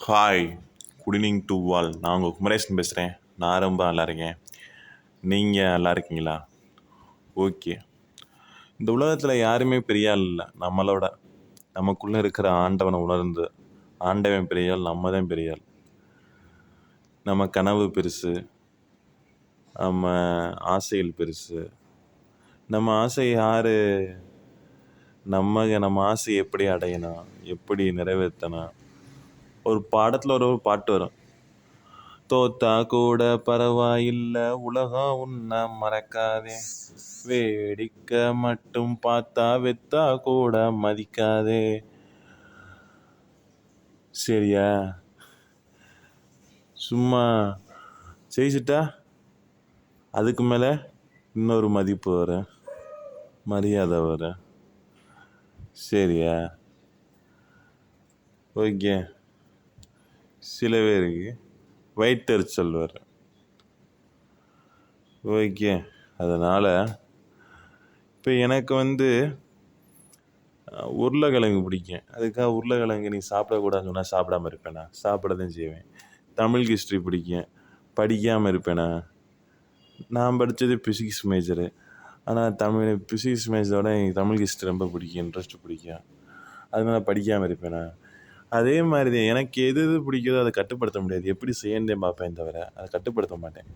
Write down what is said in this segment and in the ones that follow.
Hi, good evening to all. நான் உங்கள் குமரேசன் பேசுகிறேன். நான் ரொம்ப நல்லா இருக்கேன். நீங்கள் நல்லா இருக்கீங்களா? ஓகே. இந்த உலகத்தில் யாருமே பெரிய ஆள் இல்லை நம்மளோட. நமக்குள்ளே இருக்கிற ஆண்டவனை உணர்ந்து ஆண்டவன் பெரிய ஆள், நம்ம தான் பெரிய ஆள். நம்ம கனவு பெருசு, நம்ம ஆசைகள் பெருசு. நம்ம ஆசை யார், நம்ம ஆசை எப்படி அடையணும், எப்படி நிறைவேற்றணும். ஒரு பாடத்தில் ஒரு பாட்டு வரும், தோத்தா கூட பரவாயில்ல உலகம் உன்னை மறக்காதே, வேடிக்கை மட்டும் பார்த்தா வெத்தா கூட மதிக்காதே. சரியா? சும்மா ஜெயிச்சிட்டா அதுக்கு மேலே இன்னொரு மதிப்பு வரும், மரியாதை வரும். சரியா? ஓகே. சில பேருக்கு வயிற்றெரிச்சல் வரும். ஓகே. அதனால் இப்போ எனக்கு உருளைக்கிழங்கு பிடிக்கும். அதுக்காக உருளைக்கிழங்கு நீ சாப்பிடக்கூடாதுன்னு சொன்னால் சாப்பிடாமல் இருப்பேனா? சாப்பிட தான் செய்வேன். தமிழ் ஹிஸ்ட்ரி பிடிக்கும், படிக்காமல் இருப்பேனா? நான் படித்தது ஃபிசிக்ஸ் மேஜரு. ஆனால் ஃபிசிக்ஸ் மேஜரோட எனக்கு தமிழ் ஹிஸ்ட்ரி ரொம்ப பிடிக்கும், இன்ட்ரெஸ்ட் பிடிக்கும். அதனால் படிக்காமல் இருப்பேனா? அதே மாதிரி தான் எனக்கு எது பிடிக்குதோ அதை கட்டுப்படுத்த முடியாது. எப்படி செய்யணுன்னே பார்ப்பேன் தவிர அதை கட்டுப்படுத்த மாட்டேன்.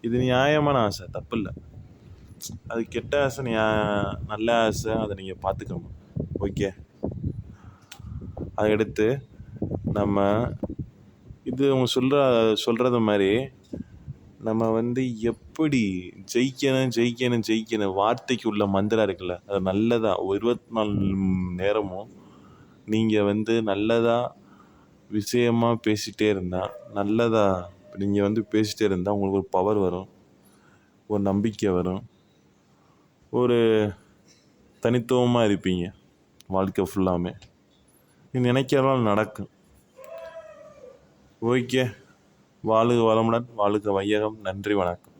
இது நியாயமான ஆசை, தப்பு இல்லை. அது கெட்ட ஆசை, நல்ல ஆசை, அதை நீங்கள் பார்த்துக்கணும். ஓகே. அதுக்கடுத்து நம்ம இது அவங்க சொல்கிறது மாதிரி நம்ம எப்படி ஜெயிக்கணும் வார்த்தைக்கு உள்ள மந்திரம் இருக்குல்ல, அது நல்லதாக 24 நேரமும் நீங்கள் நல்லதாக விஷயமாக பேசிகிட்டே இருந்தால், நல்லதாக நீங்கள் பேசிகிட்டே இருந்தால் உங்களுக்கு ஒரு பவர் வரும், ஒரு நம்பிக்கை வரும், ஒரு தனித்துவமாக இருப்பீங்க வாழ்க்கை ஃபுல்லாமே. நீ நினைக்கிறதால் நடக்கும். ஓகே. வாழ்க வளமுடன், வாழ்க வையகம். நன்றி, வணக்கம்.